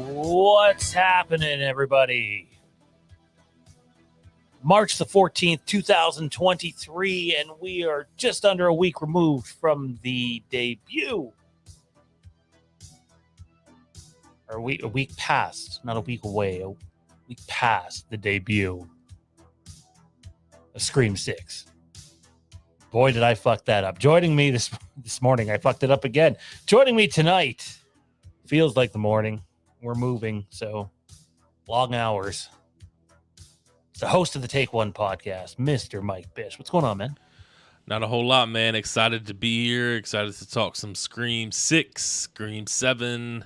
What's happening, everybody? March the 14th, 2023, and we are just under a week removed from the debut. Or a week past, not a week away, a week past the debut of Scream 6. Boy, did I fuck that up. Joining me this morning, I fucked it up again. Joining me tonight, feels like the morning. We're moving, so long hours. It's the host of the Take One podcast, Mr. Mike Bish. What's going on, man? Not a whole lot, man. Excited to be here. Excited to talk some Scream 6, Scream 7.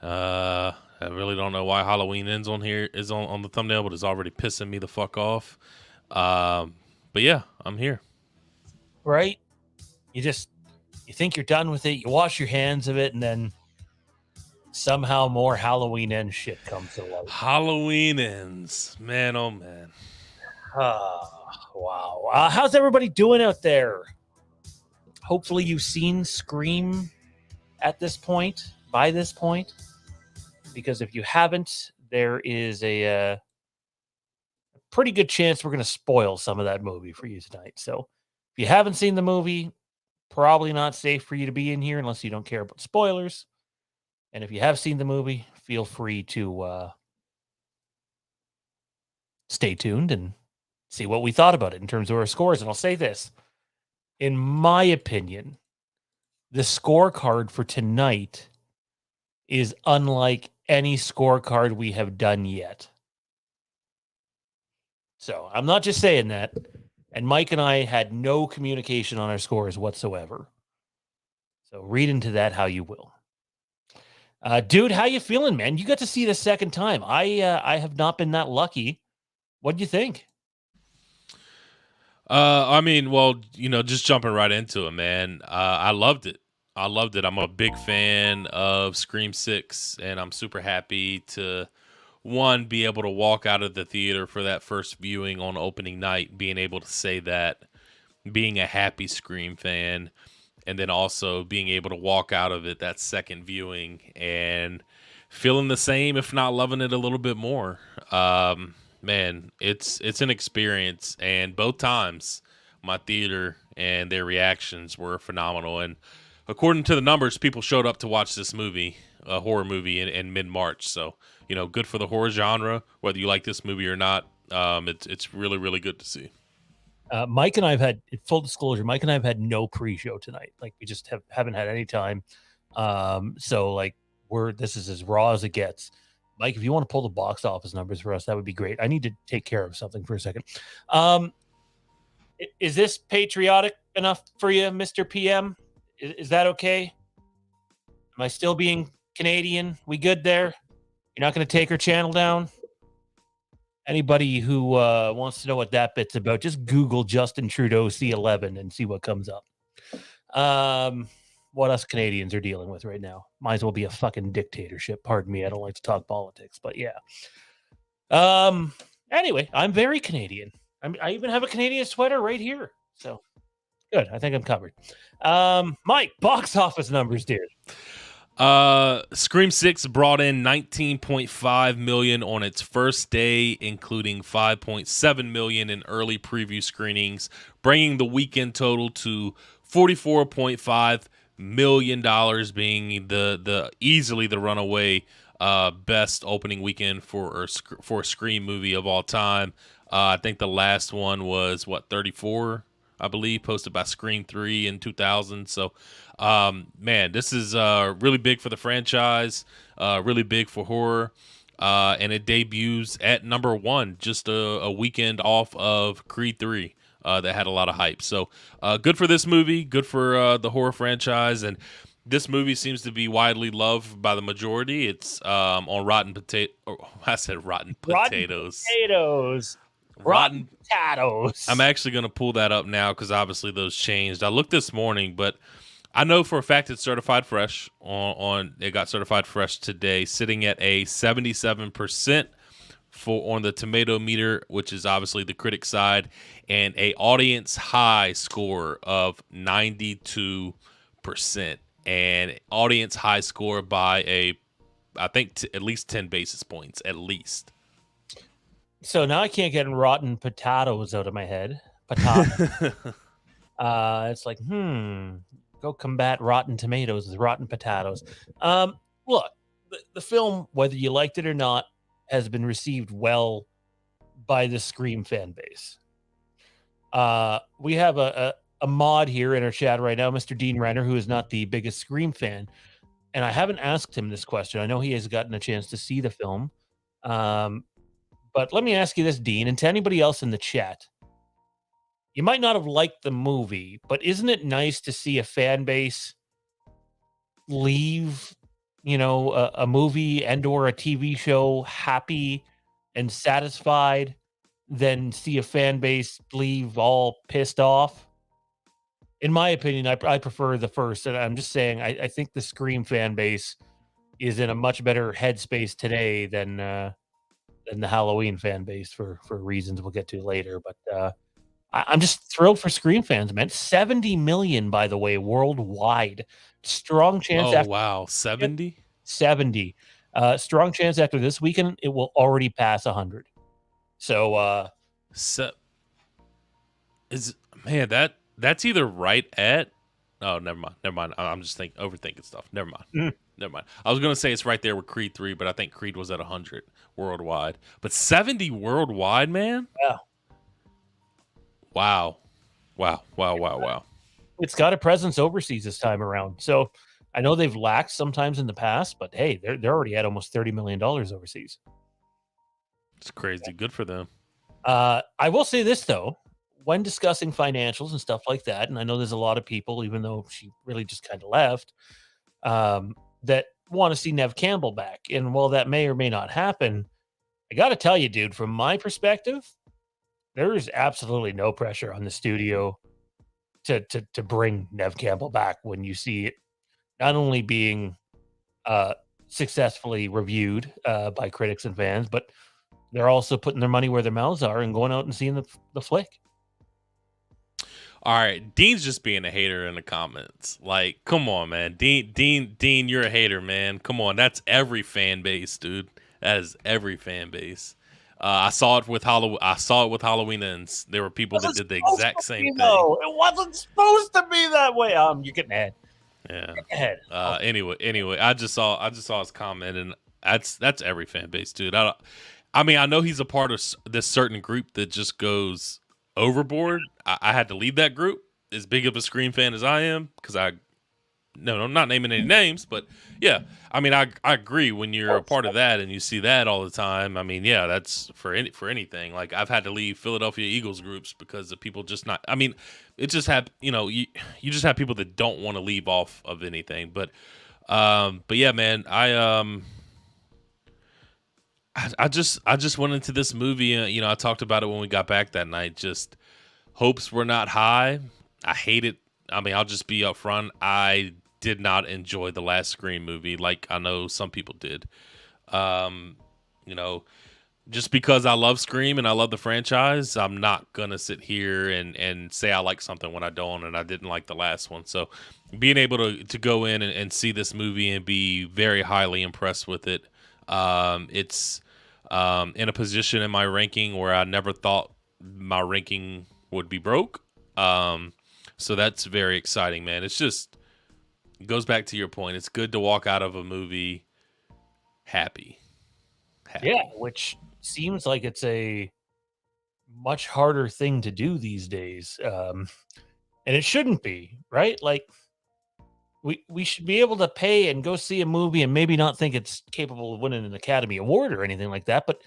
I really don't know why Halloween Ends on here is on the thumbnail, but it's already pissing me the fuck off. But yeah, I'm here. Right? You think you're done with it. You wash your hands of it, and then somehow more Halloween Ends shit comes to light. Halloween Ends. Man, oh man. Wow. How's everybody doing out there? Hopefully you've seen Scream by this point. Because if you haven't, there is a pretty good chance we're going to spoil some of that movie for you tonight. So if you haven't seen the movie, probably not safe for you to be in here unless you don't care about spoilers. And if you have seen the movie, feel free to stay tuned and see what we thought about it in terms of our scores. And I'll say this. In my opinion, the scorecard for tonight is unlike any scorecard we have done yet. So I'm not just saying that. And Mike and I had no communication on our scores whatsoever. So read into that how you will. Dude, how you feeling, man? You got to see it a second time. I have not been that lucky. What do you think? I mean, well, just jumping right into it, man. I loved it. I'm a big fan of Scream 6, and I'm super happy to, one, be able to walk out of the theater for that first viewing on opening night, being able to say that, being a happy Scream fan, and then also being able to walk out of it that second viewing and feeling the same, if not loving it a little bit more. Man, it's an experience, and both times my theater and their reactions were phenomenal. And according to the numbers, people showed up to watch this movie, a horror movie, in mid-March. So, good for the horror genre, whether you like this movie or not. It's really, really good to see. Mike and I have had, full disclosure, Mike and I have had no pre-show tonight. Like, we just haven't had any time. So like this is as raw as it gets. Mike, if you want to pull the box office numbers for us, that would be great. I need to take care of something for a second. Is this patriotic enough for you, Mr. PM? Is that okay? Am I still being Canadian? We good there? You're not going to take our channel down? Anybody who wants to know what that bit's about, just Google Justin Trudeau C11 and see what comes up. What us Canadians are dealing with right now. Might as well be a fucking dictatorship. Pardon me, I don't like to talk politics, but yeah. Anyway, I'm very Canadian. I even have a Canadian sweater right here. So good. I think I'm covered. Mike, box office numbers, dude. Scream 6 brought in $19.5 million on its first day, including $5.7 million in early preview screenings, bringing the weekend total to $44.5 million, being the easily the runaway best opening weekend for a Scream movie of all time. I think the last one was 34, I believe, posted by Scream 3 in 2000. So, man, this is really big for the franchise, really big for horror. and it debuts at number 1, just a weekend off of Creed 3. That had a lot of hype. So good for this movie, good for the horror franchise, and this movie seems to be widely loved by the majority. It's on Rotten Potato. I said Rotten Rotten Potatoes. potatoes. Rotten Rotten. potatoes. I'm actually going to pull that up now because obviously those changed. I looked this morning, but I know for a fact it's certified fresh. It got certified fresh today, sitting at a 77% on the tomato meter, which is obviously the critic side, and a audience high score of 92%, and audience high score by I think at least 10 basis points at least. So now I can't get rotten potatoes out of my head. Potato. It's like, go combat rotten tomatoes with rotten potatoes. Look, the film, whether you liked it or not, has been received well by the Scream fan base. We have a mod here in our chat right now, Mr. Dean Renner, who is not the biggest Scream fan. And I haven't asked him this question. I know he has gotten a chance to see the film. But let me ask you this, Dean, and to anybody else in the chat. You might not have liked the movie, but isn't it nice to see a fan base leave, a movie and or a TV show happy and satisfied than see a fan base leave all pissed off? In my opinion, I prefer the first, and I'm just saying I think the Scream fan base is in a much better headspace today than the Halloween fan base for reasons we'll get to later. But I'm just thrilled for Scream fans, man. 70 million, by the way, worldwide. Strong chance Oh, after wow. 70? 70. Strong chance after this weekend, it will already pass 100. So, that's either right at. Oh, never mind. I'm just overthinking stuff. Never mind. I was gonna say it's right there with Creed 3, but I think Creed was at 100 worldwide. But 70 worldwide, man. Yeah. Wow. It's got a presence overseas this time around. So I know they've lacked sometimes in the past, but hey, they're already at almost $30 million overseas. It's crazy. Good for them. I will say this though, when discussing financials and stuff like that, and I know there's a lot of people, even though she really just kind of left, that want to see Nev Campbell back. And while that may or may not happen, I got to tell you, dude, from my perspective, there is absolutely no pressure on the studio to bring Nev Campbell back when you see it not only being successfully reviewed by critics and fans, but they're also putting their money where their mouths are and going out and seeing the flick. All right, Dean's just being a hater in the comments. Like, come on, man. Dean, you're a hater, man. Come on, that's every fan base, dude. That is every fan base. I saw it with Halloween Ends. There were people that did the exact same thing. It wasn't supposed to be that way. You're getting ahead. Yeah. Get ahead. Anyway, I just saw his comment, and that's every fan base, dude. I mean, I know he's a part of this certain group that just goes overboard. I had to leave that group, as big of a Scream fan as I am, because I'm not naming any names, but yeah, I mean, I agree. When you're a part of that and you see that all the time, I mean, yeah, that's for anything. Like, I've had to leave Philadelphia Eagles groups because of people just not. I mean, it just have you just have people that don't want to leave off of anything. But yeah, man, I just went into this movie. I talked about it when we got back that night. Just hopes were not high. I hate it. I mean, I'll just be upfront. I did not enjoy the last Scream movie like I know some people did. Just because I love Scream and I love the franchise, I'm not gonna sit here and say I like something when I don't, and I didn't like the last one. So being able to go in and see this movie and be very highly impressed with it, it's in a position in my ranking where I never thought my ranking would be broke. So that's very exciting, man. It goes back to your point. It's good to walk out of a movie happy. Yeah, which seems like it's a much harder thing to do these days. And it shouldn't be, right? Like, We should be able to pay and go see a movie and maybe not think it's capable of winning an Academy Award or anything like that, but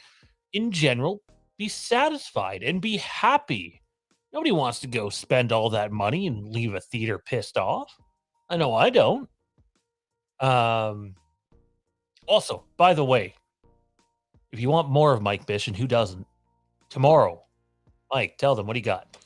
in general, be satisfied and be happy. Nobody wants to go spend all that money and leave a theater pissed off. I know I don't. Um, Also, by the way, if you want more of Mike Bish, and who doesn't, tomorrow, Mike, tell them what he got.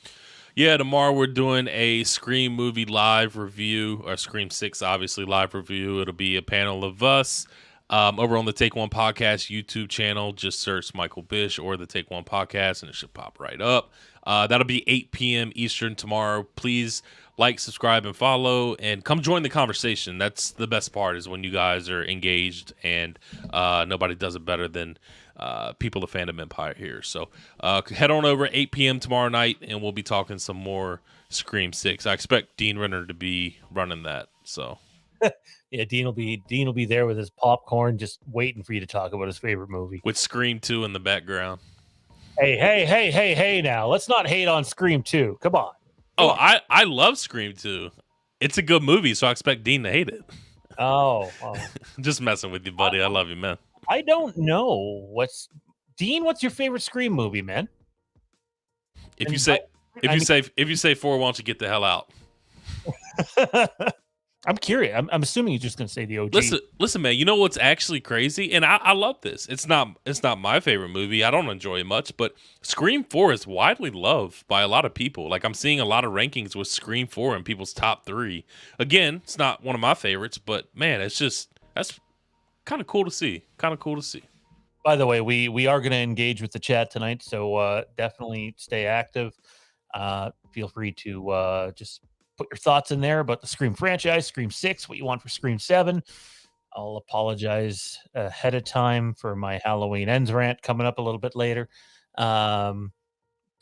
Yeah, tomorrow we're doing a Scream movie live review, or Scream 6, obviously, live review. It'll be a panel of us over on the Take One Podcast YouTube channel. Just search Michael Bish or the Take One Podcast, and it should pop right up. That'll be 8 p.m. Eastern tomorrow. Please like, subscribe, and follow, and come join the conversation. That's the best part, is when you guys are engaged, and nobody does it better than people of Fandom Empire here. So head on over 8 p.m. tomorrow night, and we'll be talking some more Scream 6. I expect Dean Renner to be running that. So Yeah, Dean will be there with his popcorn, just waiting for you to talk about his favorite movie. with Scream 2 in the background. Hey! Now let's not hate on Scream 2. Come on. I love Scream 2. It's a good movie, so I expect Dean to hate it. Oh. Just messing with you, buddy. I love you, man. I don't know. What's your favorite Scream movie, man? If you say 4, why don't you get the hell out? I'm curious. I'm assuming you're just gonna say the OG. Listen, man. You know what's actually crazy, and I love this. It's not my favorite movie. I don't enjoy it much, but Scream 4 is widely loved by a lot of people. Like, I'm seeing a lot of rankings with Scream 4 in people's top 3. Again, it's not one of my favorites, but man, that's kind of cool to see. By the way, we are going to engage with the chat tonight, so definitely stay active. Feel free to just put your thoughts in there about the Scream franchise, Scream 6, what you want for Scream 7. I'll apologize ahead of time for my Halloween Ends rant coming up a little bit later. But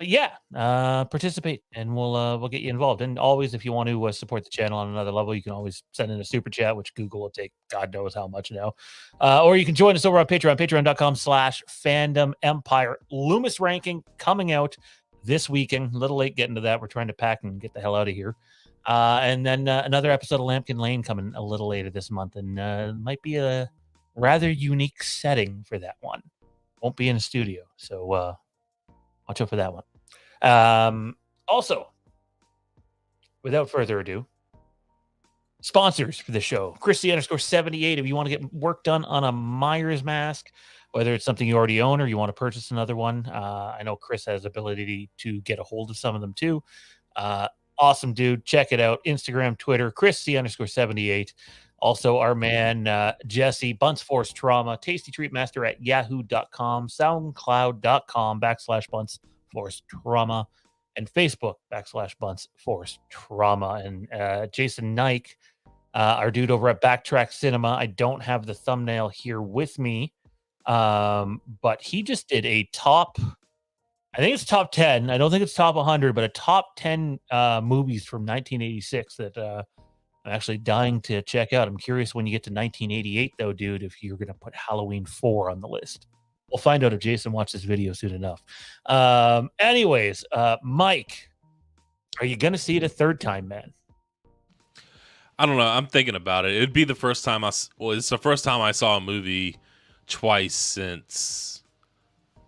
yeah, participate, and we'll get you involved. And always, if you want to support the channel on another level, you can always send in a super chat, which Google will take God knows how much now. Or you can join us over on Patreon, patreon.com/Fandom Empire. Loomis ranking coming out this weekend. A little late getting to that. We're trying to pack and get the hell out of here. And then another episode of Lampkin Lane coming a little later this month, and might be a rather unique setting for that one. Won't be in a studio, so watch out for that one. Also, without further ado, sponsors for the show. Christy_78. If you want to get work done on a Myers mask, whether it's something you already own or you want to purchase another one, I know Chris has ability to get a hold of some of them too. Awesome dude. Check it out. Instagram, Twitter, Christy_78. Also, our man, Jesse, Bunce Force Trauma, Tasty Treat Master at yahoo.com, soundcloud.com/Bunce Force Trauma, and Facebook /Bunce Force Trauma. And Jason Nike, our dude over at Backtrack Cinema. I don't have the thumbnail here with me, but he just did a top, I think it's top 10. I don't think it's top 100, but a top 10 movies from 1986 that I'm actually dying to check out. I'm curious when you get to 1988, though, dude, if you're going to put Halloween 4 on the list. We'll find out if Jason watched this video soon enough. Anyways, Mike, are you going to see it a third time, man? I don't know. I'm thinking about it. It'd be the first time it's the first time I saw a movie twice since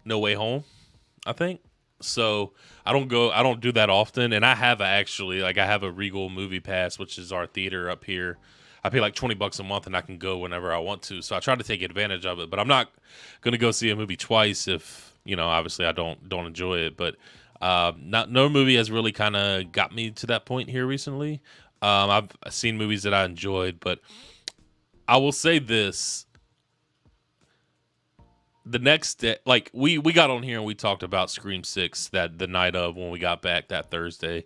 No Way Home, I think. So I don't do that often. And I have I have a Regal Movie Pass, which is our theater up here. I pay like $20 a month and I can go whenever I want to. So I try to take advantage of it, but I'm not going to go see a movie twice if, obviously I don't enjoy it. But no movie has really kind of got me to that point here recently. I've seen movies that I enjoyed, but I will say this. The next day, like we got on here and we talked about Scream 6 that the night of when we got back that Thursday.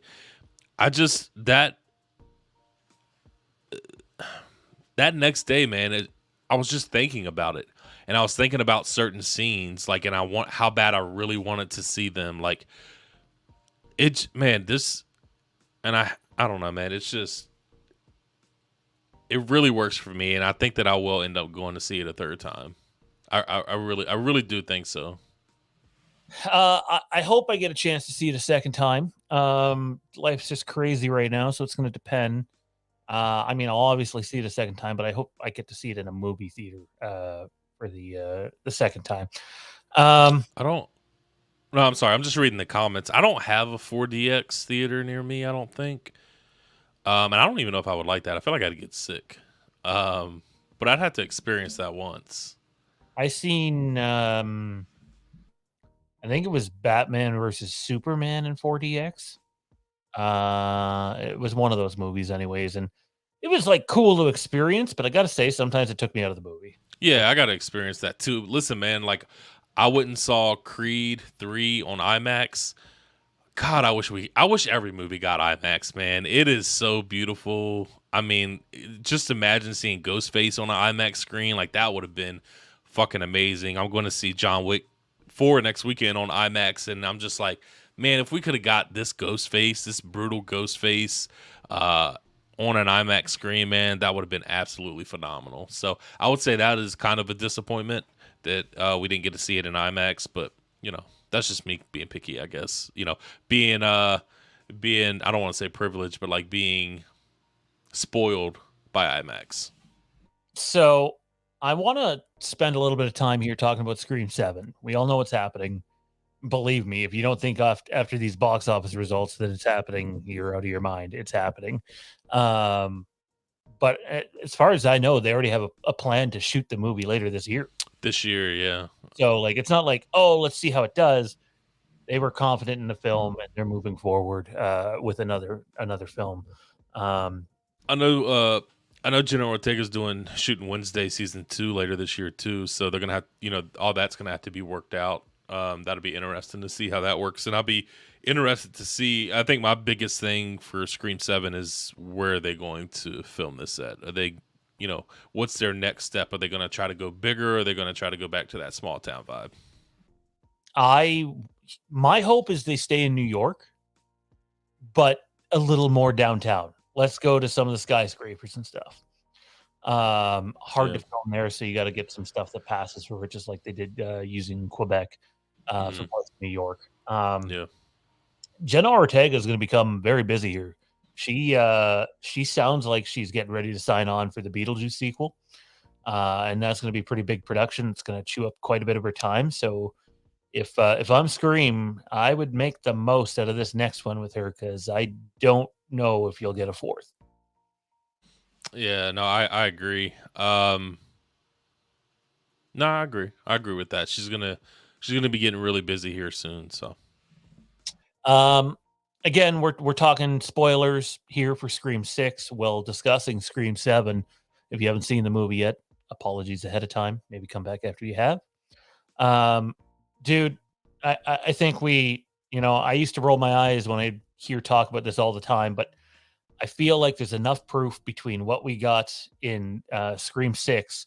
That next day, man, I was just thinking about it, and I was thinking about certain scenes, like, and how bad I really wanted to see them. Like, I don't know, man. It's just, it really works for me, and I think that I will end up going to see it a third time. I really do think so. I hope I get a chance to see it a second time. Life's just crazy right now, so it's going to depend. I mean, I'll obviously see it a second time, but I hope I get to see it in a movie theater for the second time. I don't. No, I'm sorry. I'm just reading the comments. I don't have a 4DX theater near me. I don't think. And I don't even know if I would like that. I feel like I'd get sick. But I'd have to experience that once. I seen I think it was Batman versus Superman in 4DX. It was one of those movies, anyways, and it was like cool to experience. But I gotta say, sometimes it took me out of the movie. Yeah, I got to experience that too. Listen, man, like I went and saw Creed 3 on IMAX. God, I wish every movie got IMAX, man. It is so beautiful. I mean, just imagine seeing Ghostface on an IMAX screen. Like that would have been fucking amazing. I'm going to see John Wick 4 next weekend on IMAX, and I'm just like, man, if we could have got this Ghostface, this brutal Ghostface, on an IMAX screen, man, that would have been absolutely phenomenal. So I would say that is kind of a disappointment that we didn't get to see it in IMAX, but that's just me being picky, I guess. Being I don't want to say privileged, but like being spoiled by IMAX. So I want to spend a little bit of time here talking about Scream 7. We all know what's happening. Believe me, if you don't think after these box office results that it's happening, you're out of your mind. It's happening. Um, but as far as I know, they already have a plan to shoot the movie later this year. This year, yeah. So like, it's not like, oh, let's see how it does. They were confident in the film and they're moving forward with another film. I know Jenna Ortega's shooting Wednesday season 2 later this year too, so they're gonna have all that's gonna have to be worked out. That'll be interesting to see how that works, and I'll be interested to see. I think my biggest thing for Scream 7 is where are they going to film this at? Are they, what's their next step? Are they going to try to go bigger? Or are they going to try to go back to that small town vibe? My hope is they stay in New York, but a little more downtown. Let's go to some of the skyscrapers and stuff. Hard to film there, so you got to get some stuff that passes for it, just like they did using Quebec for parts of New York. Jenna Ortega is going to become very busy here. She sounds like she's getting ready to sign on for the Beetlejuice sequel, and that's going to be pretty big production. It's going to chew up quite a bit of her time. So if I'm Scream, I would make the most out of this next one with her, because I don't know if you'll get a fourth. Yeah, no, I agree. No, I agree. I agree with that. She's gonna be getting really busy here soon. So, again, we're talking spoilers here for Scream 6 while discussing Scream 7. If you haven't seen the movie yet, apologies ahead of time. Maybe come back after you have. Dude, I think I used to roll my eyes when I hear talk about this all the time, but I feel like there's enough proof between what we got in Scream 6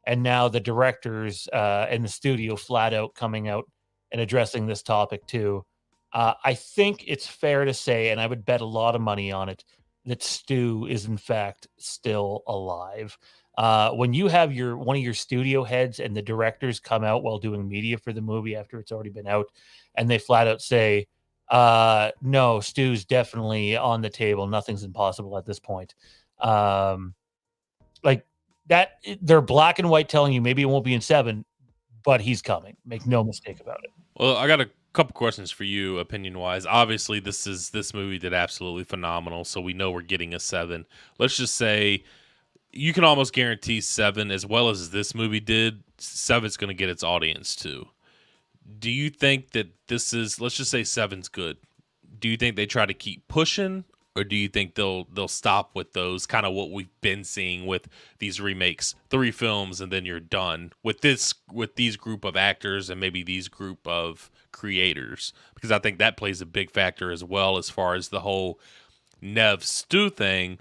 and now the directors and the studio flat out coming out and addressing this topic too. I think it's fair to say, and I would bet a lot of money on it, that Stu is in fact still alive. When you have one of your studio heads and the directors come out while doing media for the movie after it's already been out, and they flat out say, no, Stu's definitely on the table. Nothing's impossible at this point. Like that, they're black and white telling you maybe it won't be in 7, but he's coming. Make no mistake about it. Well, I got a couple questions for you, opinion wise. Obviously, this movie did absolutely phenomenal, so we know we're getting a 7. Let's just say you can almost guarantee 7, as well as this movie did. 7's going to get its audience too. Do you think that this is, let's just say 7's good? Do you think they try to keep pushing, or do you think they'll stop with those kind of what we've been seeing with these remakes, 3 films and then you're done with these group of actors and maybe these group of creators? Because I think that plays a big factor as well, as far as the whole Nev Stu thing.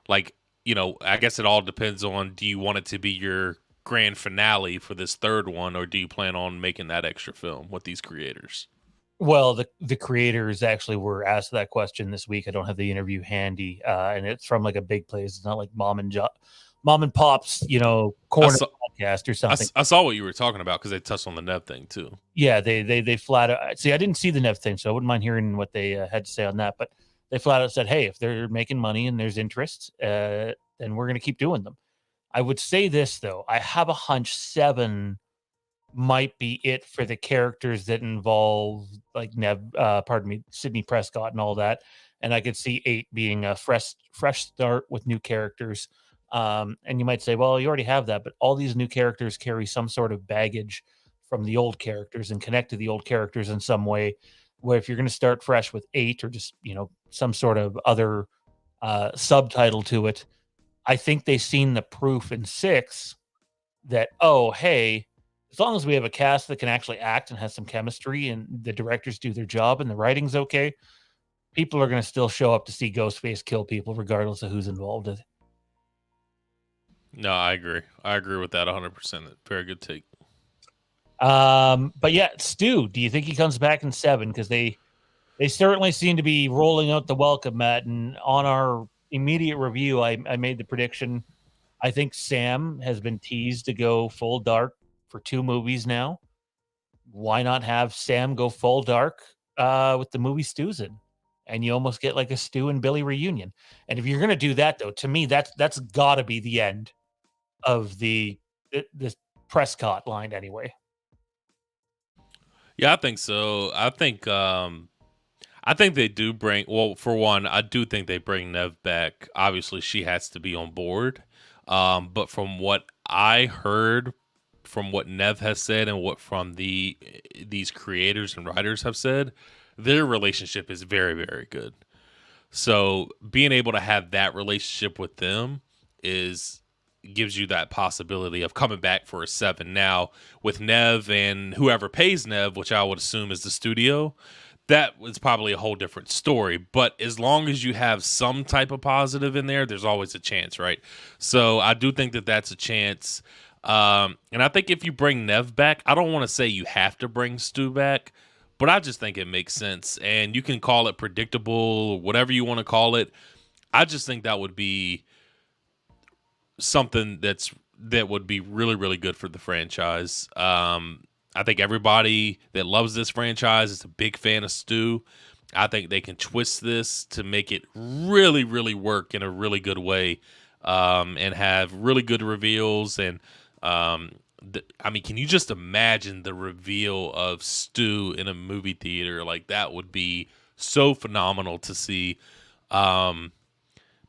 Like, I guess it all depends on, do you want it to be your grand finale for this 3rd one, or do you plan on making that extra film with these creators? Well, the creators actually were asked that question this week. I don't have the interview handy, and it's from like a big place. It's not like mom and pop's, corner podcast or something. I saw what you were talking about, because they touched on the Nev thing too. Yeah, they flat out. See, I didn't see the Nev thing, so I wouldn't mind hearing what they had to say on that. But They flat out said, hey, if they're making money and there's interest, then we're going to keep doing them. I would say this, though. I have a hunch 7 might be it for the characters that involve like Sidney Prescott and all that. And I could see 8 being a fresh start with new characters. And you might say, well, you already have that, but all these new characters carry some sort of baggage from the old characters and connect to the old characters in some way. Where if you're going to start fresh with 8 or just some sort of other subtitle to it, I think they've seen the proof in 6 that, oh, hey, as long as we have a cast that can actually act and has some chemistry and the directors do their job and the writing's okay, people are going to still show up to see Ghostface kill people regardless of who's involved in it. No, I agree. I agree with that 100%. Very good take. But yeah, Stu, do you think he comes back in 7? Because they certainly seem to be rolling out the welcome mat. And on our immediate review, I made the prediction. I think Sam has been teased to go full dark for 2 movies now. Why not have Sam go full dark with the movie Stu's in? And you almost get like a Stu and Billy reunion. And if you're going to do that, though, to me, that's got to be the end of the Prescott line anyway. Yeah, I think so. I think they do bring. Well, for one, I do think they bring Nev back. Obviously, she has to be on board. But from what I heard, from what Nev has said, and what from these creators and writers have said, their relationship is very, very good. So being able to have that relationship with them gives you that possibility of coming back for a 7. Now with Nev and whoever pays Nev, which I would assume is the studio, that was probably a whole different story. But as long as you have some type of positive in there, there's always a chance, right? So I do think that that's a chance. And I think if you bring Nev back, I don't want to say you have to bring Stu back, but I just think it makes sense. And you can call it predictable, whatever you want to call it. I just think that would be something that would be really, really good for the franchise. I think everybody that loves this franchise is a big fan of Stu. I think they can twist this to make it really, really work in a really good way, and have really good reveals. And can you just imagine the reveal of Stu in a movie theater? Like, that would be so phenomenal to see.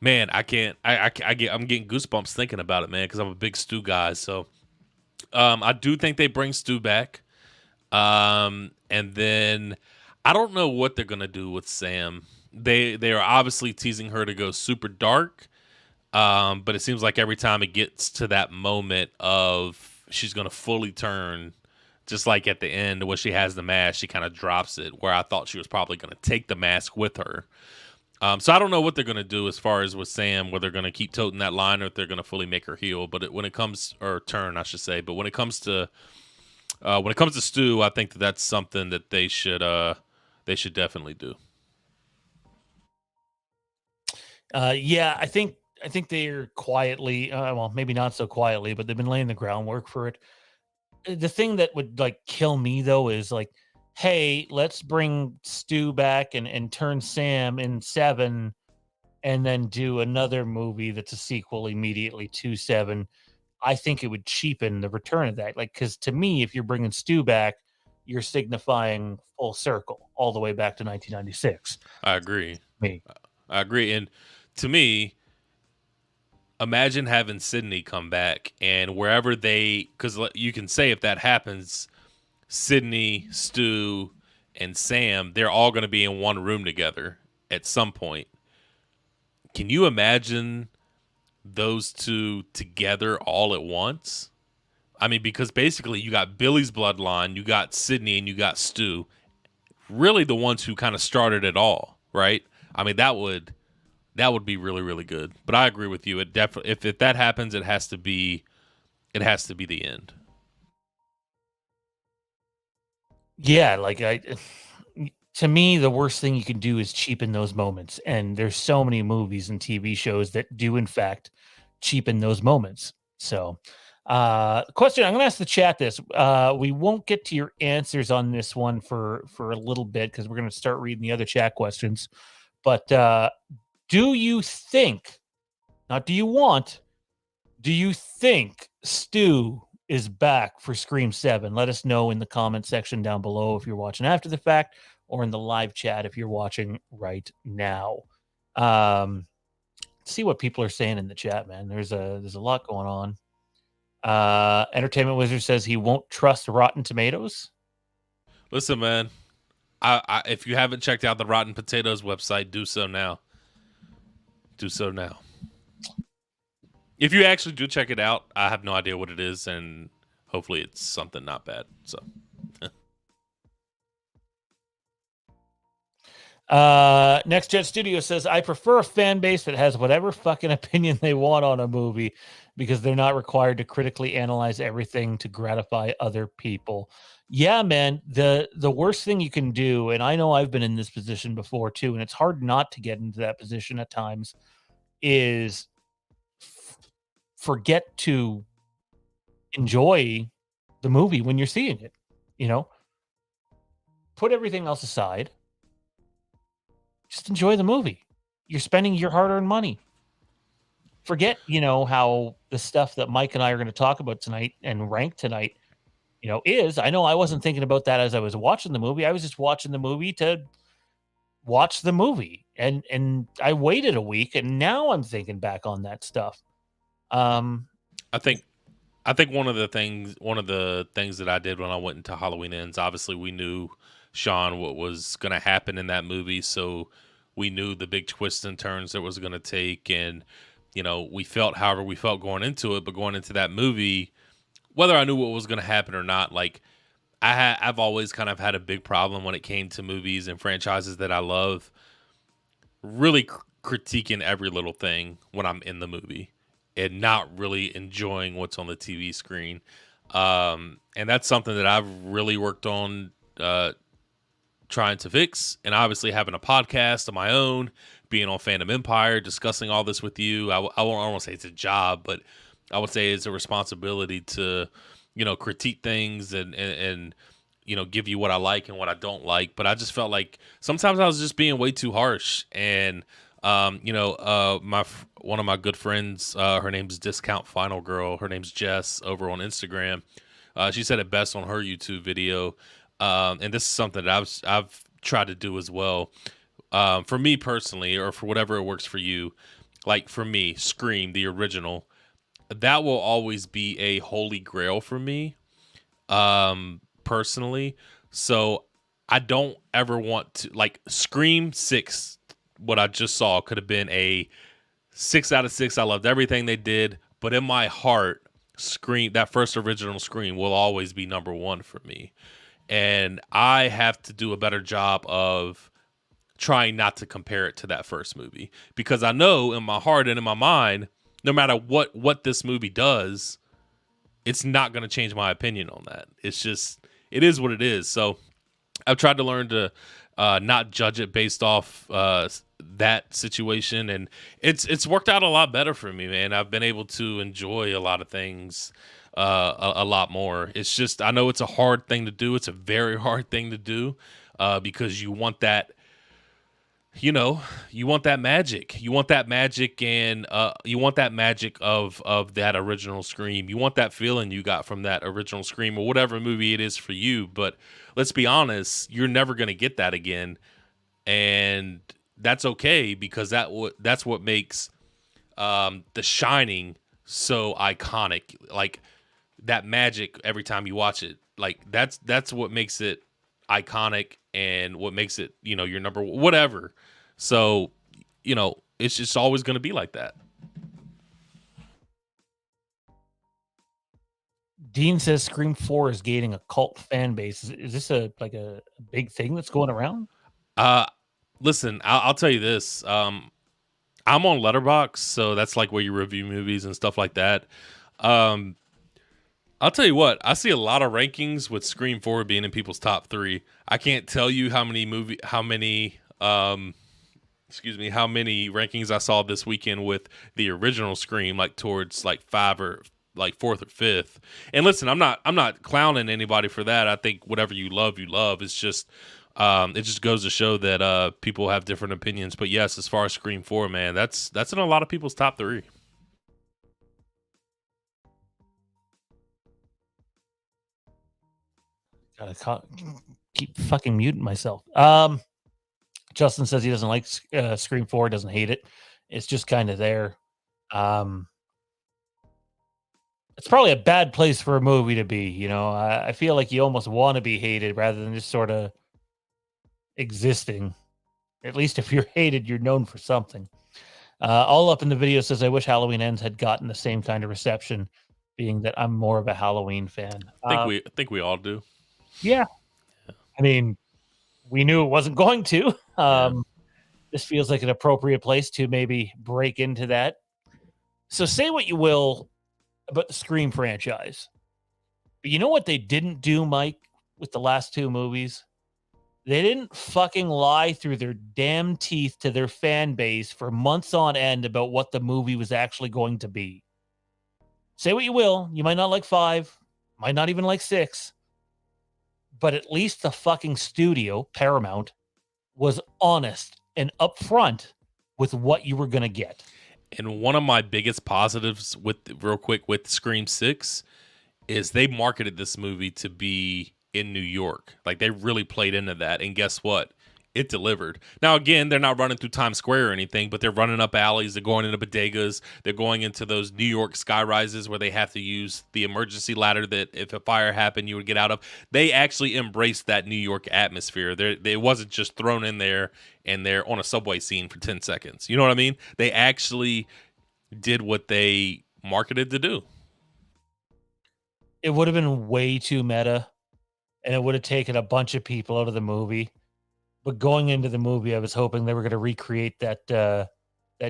Man, I'm getting goosebumps thinking about it, man, because I'm a big Stu guy. So I do think they bring Stu back. And then I don't know what they're gonna do with Sam. They are obviously teasing her to go super dark. But it seems like every time it gets to that moment of she's gonna fully turn, just like at the end where she has the mask, she kind of drops it, where I thought she was probably gonna take the mask with her. So I don't know what they're going to do as far as with Sam, whether they're going to keep toting that line or if they're going to fully make her heel. But when it comes, or turn, I should say. But when it comes to Stu, I think that's something that they should definitely do. Yeah, I think they're quietly, well, maybe not so quietly, but they've been laying the groundwork for it. The thing that would like kill me though is like, hey, let's bring Stu back and turn Sam in 7 and then do another movie that's a sequel immediately to 7. I think it would cheapen the return of that. Like, because to me, if you're bringing Stu back, you're signifying full circle all the way back to 1996. I agree. I agree. And to me, imagine having Sydney come back and wherever because you can say if that happens, Sydney, Stu, and Sam, they're all going to be in one room together at some point. Can you imagine those two together all at once? I mean, because basically you got Billy's bloodline, you got Sydney, and you got Stu. Really the ones who kind of started it all, right? I mean, that would be really, really good. But I agree with you. It definitely, if that happens, it has to be the end. Yeah, like to me, the worst thing you can do is cheapen those moments. And there's so many movies and TV shows that do, in fact, cheapen those moments. So, question, I'm going to ask the chat this. We won't get to your answers on this one for a little bit because we're going to start reading the other chat questions. But do you think, not do you want, do you think Stu is back for Scream 7? Let us know in the comment section down below if you're watching after the fact, or in the live chat if you're watching right now. See what people are saying in the chat, man. There's a lot going on. Entertainment Wizard says he won't trust Rotten Tomatoes. Listen, man, I if you haven't checked out the Rotten Potatoes website, do so now. Do so now. If you actually do check it out, I have no idea what it is, and hopefully it's something not bad. So, Next Gen Studio says, I prefer a fan base that has whatever fucking opinion they want on a movie because they're not required to critically analyze everything to gratify other people. Yeah, man, the worst thing you can do, and I know I've been in this position before too, and it's hard not to get into that position at times, is forget to enjoy the movie when you're seeing it. You know, put everything else aside. Just enjoy the movie. You're spending your hard-earned money. Forget, how the stuff that Mike and I are going to talk about tonight and rank tonight, is. I know I wasn't thinking about that as I was watching the movie. I was just watching the movie to watch the movie. And I waited a week, and now I'm thinking back on that stuff. I think one of the things that I did when I went into Halloween Ends, obviously we knew, Shawn, what was going to happen in that movie, so we knew the big twists and turns that was going to take, and we felt however we felt going into it, but going into that movie, whether I knew what was going to happen or not, like I've always kind of had a big problem when it came to movies and franchises that I love, really critiquing every little thing when I'm in the movie and not really enjoying what's on the TV screen. And that's something that I've really worked on trying to fix. And obviously having a podcast of my own, being on Fandom Empire, discussing all this with you. I won't want to say it's a job, but I would say it's a responsibility to, critique things and give you what I like and what I don't like. But I just felt like sometimes I was just being way too harsh. And one of my good friends, her name's Discount Final Girl. Her name's Jess over on Instagram. She said it best on her YouTube video. And this is something that I've tried to do as well. For me personally, or for whatever it works for you, like for me, Scream, the original, that will always be a holy grail for me, personally. So I don't ever want to, like, Scream 6, what I just saw could have been a 6 out of 6. I loved everything they did, but in my heart, Scream, that first original Scream, will always be number one for me. And I have to do a better job of trying not to compare it to that first movie, because I know in my heart and in my mind, no matter what this movie does, it's not going to change my opinion on that. It's just, it is what it is. So I've tried to learn to not judge it based off that situation, and it's worked out a lot better for me, man. I've been able to enjoy a lot of things a lot more. It's just, I know it's a hard thing to do. It's a very hard thing to do because you want that. You want that magic. You want that magic, and you want that magic of that original Scream. You want that feeling you got from that original Scream or whatever movie it is for you. But let's be honest, you're never going to get that again, and that's okay, because that's what makes The Shining so iconic. Like, that magic every time you watch it. Like, that's what makes it iconic, and what makes it, your number whatever. So, it's just always going to be like that. Dean says Scream 4 is gaining a cult fan base. Is this a big thing that's going around? Listen, I'll tell you this. I'm on Letterboxd, so that's like where you review movies and stuff like that. I'll tell you what, I see a lot of rankings with Scream 4 being in people's top 3. I can't tell you how many rankings I saw this weekend with the original Scream, like towards like 5 or like fourth or fifth. And listen, I'm not clowning anybody for that. I think whatever you love, you love. It's just it just goes to show that people have different opinions. But yes, as far as Scream 4, man, that's in a lot of people's top 3. Gotta keep fucking muting myself. Justin says he doesn't like Scream 4, doesn't hate it. It's just kind of there. It's probably a bad place for a movie to be. You know, I feel like you almost want to be hated rather than just sort of existing. At least if you're hated, you're known for something. All up in the video says, I wish Halloween Ends had gotten the same kind of reception, being that I'm more of a Halloween fan. I think we all do. Yeah. I mean, we knew it wasn't going to. This feels like an appropriate place to maybe break into that. So say what you will about the Scream franchise. But you know what they didn't do, Mike, with the last 2 movies? They didn't fucking lie through their damn teeth to their fan base for months on end about what the movie was actually going to be. Say what you will, you might not like 5, might not even like 6, but at least the fucking studio, Paramount, was honest and upfront with what you were going to get. And one of my biggest positives with Scream 6 is they marketed this movie to be in New York. Like, they really played into that. And guess what? It delivered. Now, again, they're not running through Times Square or anything, but they're running up alleys. They're going into bodegas. They're going into those New York sky rises where they have to use the emergency ladder that if a fire happened, you would get out of. They actually embraced that New York atmosphere. They wasn't just thrown in there and they're on a subway scene for 10 seconds. You know what I mean? They actually did what they marketed to do. It would have been way too meta, and it would have taken a bunch of people out of the movie. But going into the movie, I was hoping they were going to recreate that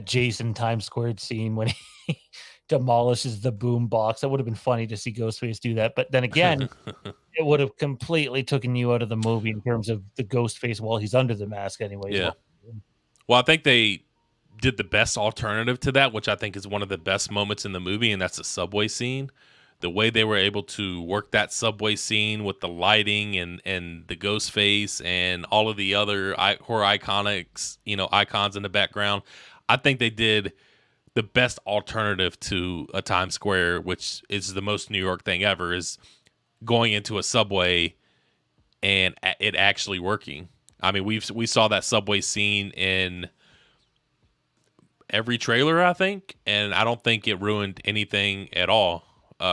Jason Times Square scene when he demolishes the boom box. That would have been funny to see Ghostface do that. But then again, it would have completely taken you out of the movie in terms of the Ghostface while he's under the mask anyway. Yeah. Well, I think they did the best alternative to that, which I think is one of the best moments in the movie, and that's the subway scene. The way they were able to work that subway scene with the lighting and the ghost face and all of the other horror icons in the background. I think they did the best alternative to a Times Square, which is the most New York thing ever, is going into a subway and it actually working. I mean, we saw that subway scene in every trailer, I think, and I don't think it ruined anything at all.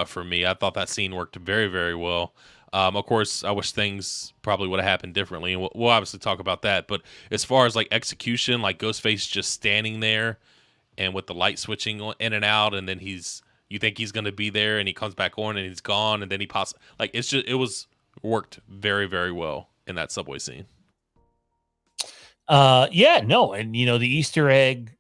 For me, I thought that scene worked very, very well. Of course, I wish things probably would have happened differently, and we'll obviously talk about that. But as far as like execution, like Ghostface just standing there and with the light switching in and out, and then you think he's going to be there, and he comes back on and he's gone, and then he pops. Like, it was worked very, very well in that subway scene. Yeah, no, and the Easter egg.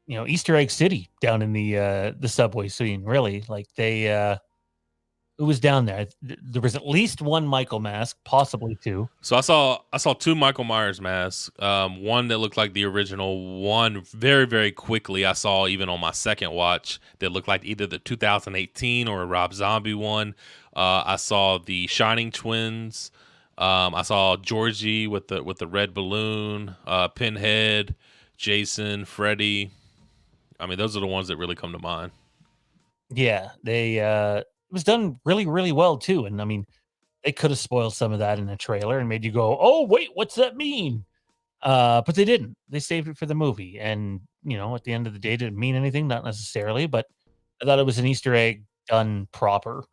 Easter Egg City down in the subway scene, really. Like who was down there? There was at least one Michael mask, possibly 2. So I saw 2 Michael Myers masks. One that looked like the original. One very, very quickly I saw even on my second watch that looked like either the 2018 or a Rob Zombie one. I saw the Shining twins. I saw Georgie with the red balloon. Pinhead, Jason, Freddy. I mean, those are the ones that really come to mind. Yeah, it was done really, really well too. And I mean, they could have spoiled some of that in the trailer and made you go, "Oh, wait, what's that mean?" But they didn't. They saved it for the movie. And at the end of the day, it didn't mean anything, not necessarily. But I thought it was an Easter egg done proper.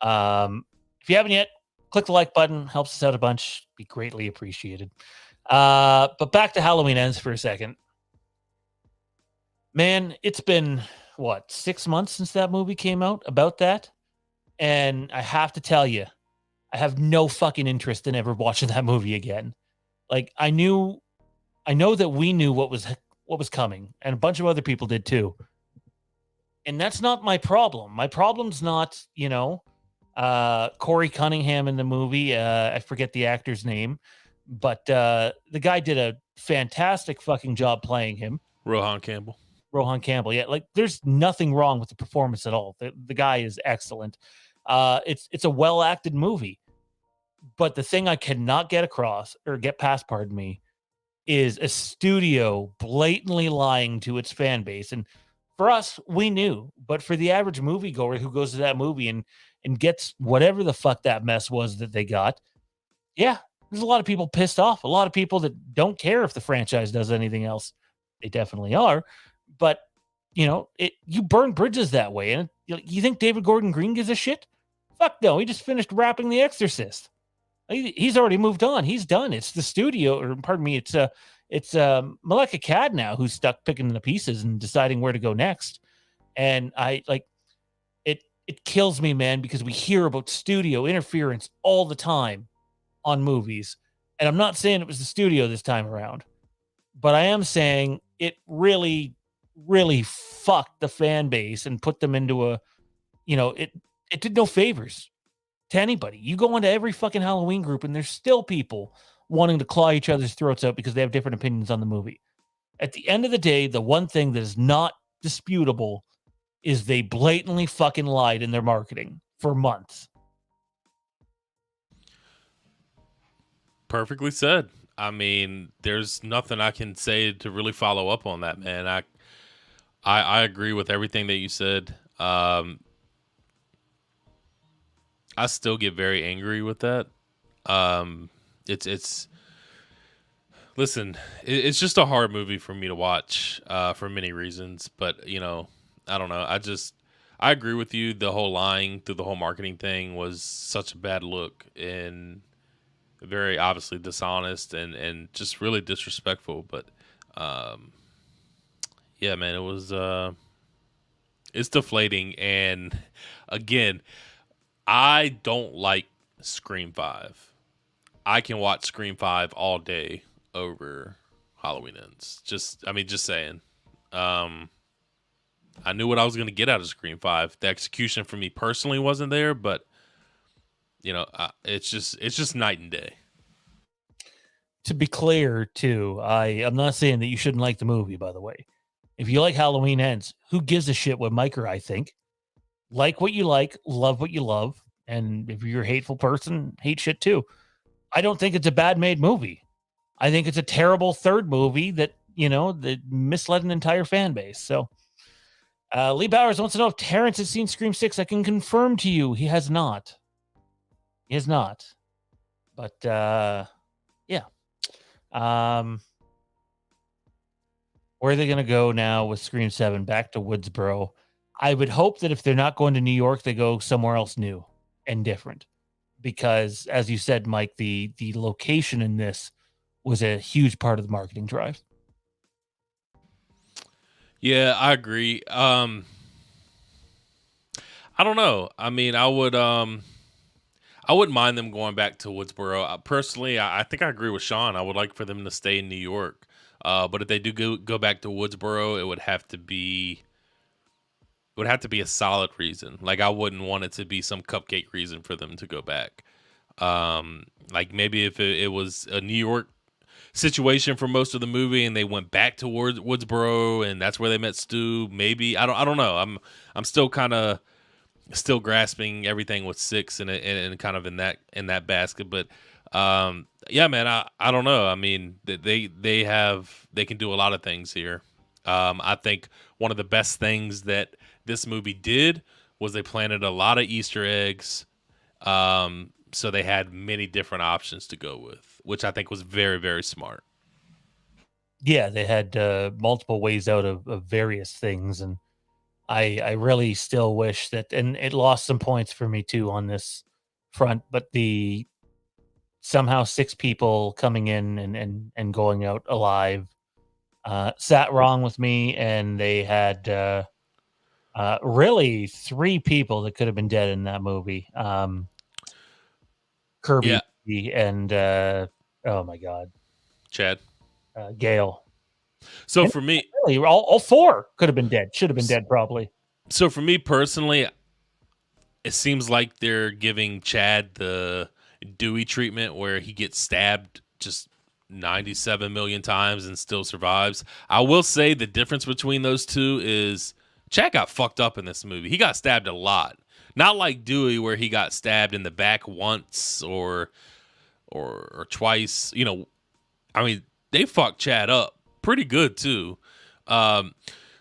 If you haven't yet, click the like button. Helps us out a bunch. Be greatly appreciated. But back to Halloween Ends for a second. Man, it's been, 6 months since that movie came out about that? And I have to tell you, I have no fucking interest in ever watching that movie again. Like, I know that we knew what was coming, and a bunch of other people did too. And that's not my problem. My problem's not, Corey Cunningham in the movie. I forget the actor's name, but the guy did a fantastic fucking job playing him. Rohan Campbell. Rohan Campbell. Yeah, like there's nothing wrong with the performance at all. The guy is excellent. It's a well acted movie. But the thing I cannot get across or get past, pardon me, is a studio blatantly lying to its fan base. And for us, we knew, but for the average moviegoer who goes to that movie and gets whatever the fuck that mess was that they got, yeah, there's a lot of people pissed off. A lot of people that don't care if the franchise does anything else. They definitely are, but you burn bridges that way. And you think David Gordon Green gives a shit? Fuck no. He just finished wrapping The Exorcist. He's already moved on. He's done. It's the studio, or pardon me, it's Maleka Cad now who's stuck picking the pieces and deciding where to go next. And I like it. It kills me, man, because we hear about studio interference all the time on movies. And I'm not saying it was the studio this time around, but I am saying it really, really fucked the fan base and put them into it did no favors to anybody. You go into every fucking Halloween group and there's still people wanting to claw each other's throats out because they have different opinions on the movie. At the end of the day, the one thing that is not disputable is they blatantly fucking lied in their marketing for months. Perfectly said. I mean, there's nothing I can say to really follow up on that, man. I agree with everything that you said. I still get very angry with that. It's listen, it's just a hard movie for me to watch for many reasons. But I don't know. I agree with you. The whole lying through the whole marketing thing was such a bad look and very obviously dishonest and just really disrespectful. But yeah, man, it was it's deflating. And again, I don't like Scream 5. I can watch Scream 5 all day over Halloween Ends. Just saying. I knew what I was going to get out of Scream 5. The execution for me personally wasn't there, but it's just night and day. To be clear, too, I'm not saying that you shouldn't like the movie, by the way. If you like Halloween Ends, who gives a shit what Mike or I think? Like what you like, love what you love. And if you're a hateful person, hate shit too. I don't think it's a bad made movie. I think it's a terrible third movie that misled an entire fan base. So Lee Bowers wants to know if Terrence has seen Scream 6. I can confirm to you he has not. He has not. But yeah. Where are they going to go now with Scream 7? Back to Woodsboro. I would hope that if they're not going to New York, they go somewhere else new and different. Because, as you said, Mike, the location in this was a huge part of the marketing drive. Yeah, I agree. I don't know. I mean, I wouldn't mind them going back to Woodsboro. Personally, I think I agree with Shawn. I would like for them to stay in New York. But if they do go back to Woodsboro, it would have to be a solid reason. Like, I wouldn't want it to be some cupcake reason for them to go back. Like maybe if it was a New York situation for most of the movie and they went back towards Woodsboro and that's where they met Stu, maybe I don't know. I'm still kind of still grasping everything with 6 and kind of in that basket. But yeah, man, I don't know. I mean, they can do a lot of things here. I think one of the best things that this movie did was they planted a lot of Easter eggs. So they had many different options to go with, which I think was very, very smart. Yeah, they had multiple ways out of various things. And I really still wish that, and it lost some points for me too on this front, but the somehow 6 people coming in and going out alive sat wrong with me. And they had really 3 people that could have been dead in that movie. Kirby and oh my God, Chad, Gail. So and for me, really, all 4 could have been dead. Should have been dead probably. So for me personally, it seems like they're giving Chad the Dewey treatment where he gets stabbed just 97 million times and still survives. I will say the difference between those two is Chad got fucked up in this movie. He got stabbed a lot. Not like Dewey where he got stabbed in the back once or twice. You know, I mean, they fucked Chad up pretty good too. Um,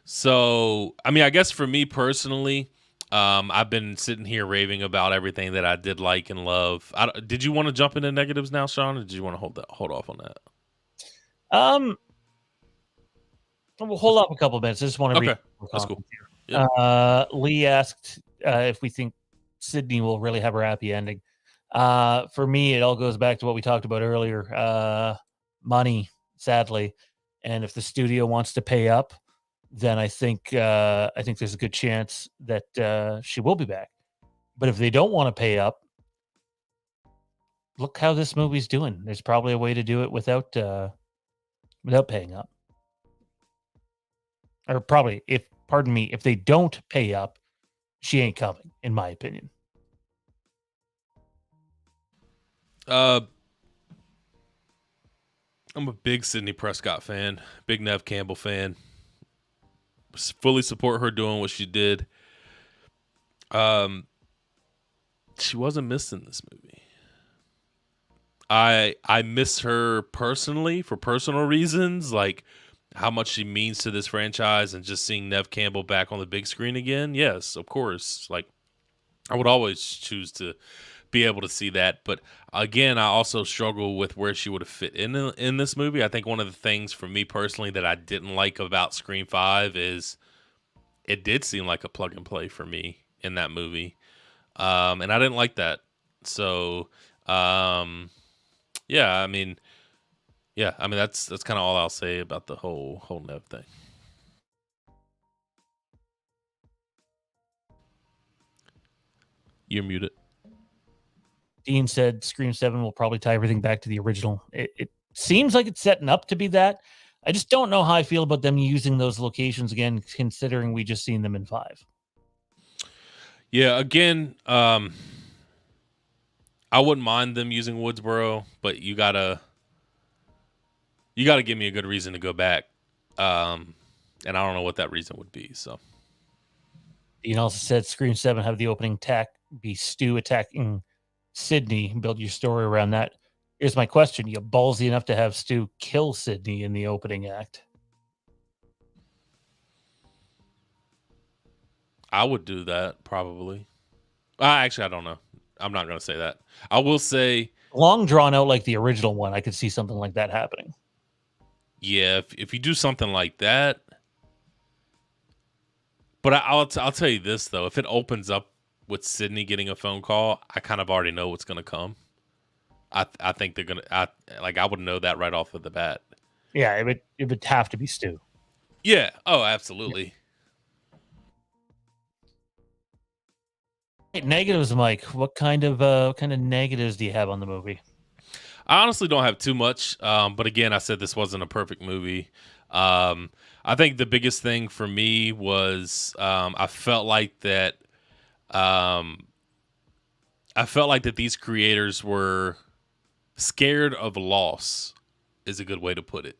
so I mean, I guess for me personally, I've been sitting here raving about everything that I did like and love. Did you want to jump into negatives now, Shawn, or did you want to hold off on that? Um, we'll hold off a couple of minutes. I just want to read. Okay, that's cool. Yep. Lee asked if we think Sydney will really have her happy ending. For me, it all goes back to what we talked about earlier. Money, sadly, and if the studio wants to pay up, then I think there's a good chance that she will be back. But if they don't want to pay up, look how this movie's doing. There's probably a way to do it without paying up. Or probably, if they don't pay up, she ain't coming, in my opinion. I'm a big Sidney Prescott fan, big Nev Campbell fan. Fully support her doing what she did. She wasn't missed in this movie. I miss her personally for personal reasons, like how much she means to this franchise, and just seeing Nev Campbell back on the big screen again. Yes, of course. Like I would always choose to be able to see that, but again, I also struggle with where she would have fit in this movie. I think one of the things for me personally that I didn't like about Scream 5 is it did seem like a plug and play for me in that movie, and I didn't like that. So, yeah, I mean, that's kind of all I'll say about the whole Nev thing. You're muted. Dean said Scream 7 will probably tie everything back to the original. It seems like it's setting up to be that. I just don't know how I feel about them using those locations again, considering we just seen them in 5. Yeah, again, I wouldn't mind them using Woodsboro, but you gotta give me a good reason to go back. And I don't know what that reason would be. So Dean also said Scream 7 have the opening attack be Stu attacking Sydney and build your story around that. Here's my question. You ballsy enough to have Stu kill Sydney in the opening act? I would do that probably. Actually, I don't know. I'm not going to say that. I will say long drawn out like the original one. I could see something like that happening. Yeah, if you do something like that, but I'll tell you this though, if it opens up with Sydney getting a phone call, I kind of already know what's going to come. I think they're gonna. I would know that right off of the bat. Yeah, it would have to be Stu. Yeah. Oh, absolutely. Yeah. Negatives, Mike. What kind of negatives do you have on the movie? I honestly don't have too much, but again, I said this wasn't a perfect movie. I think the biggest thing for me was I felt like that. I felt like that these creators were scared of loss, is a good way to put it.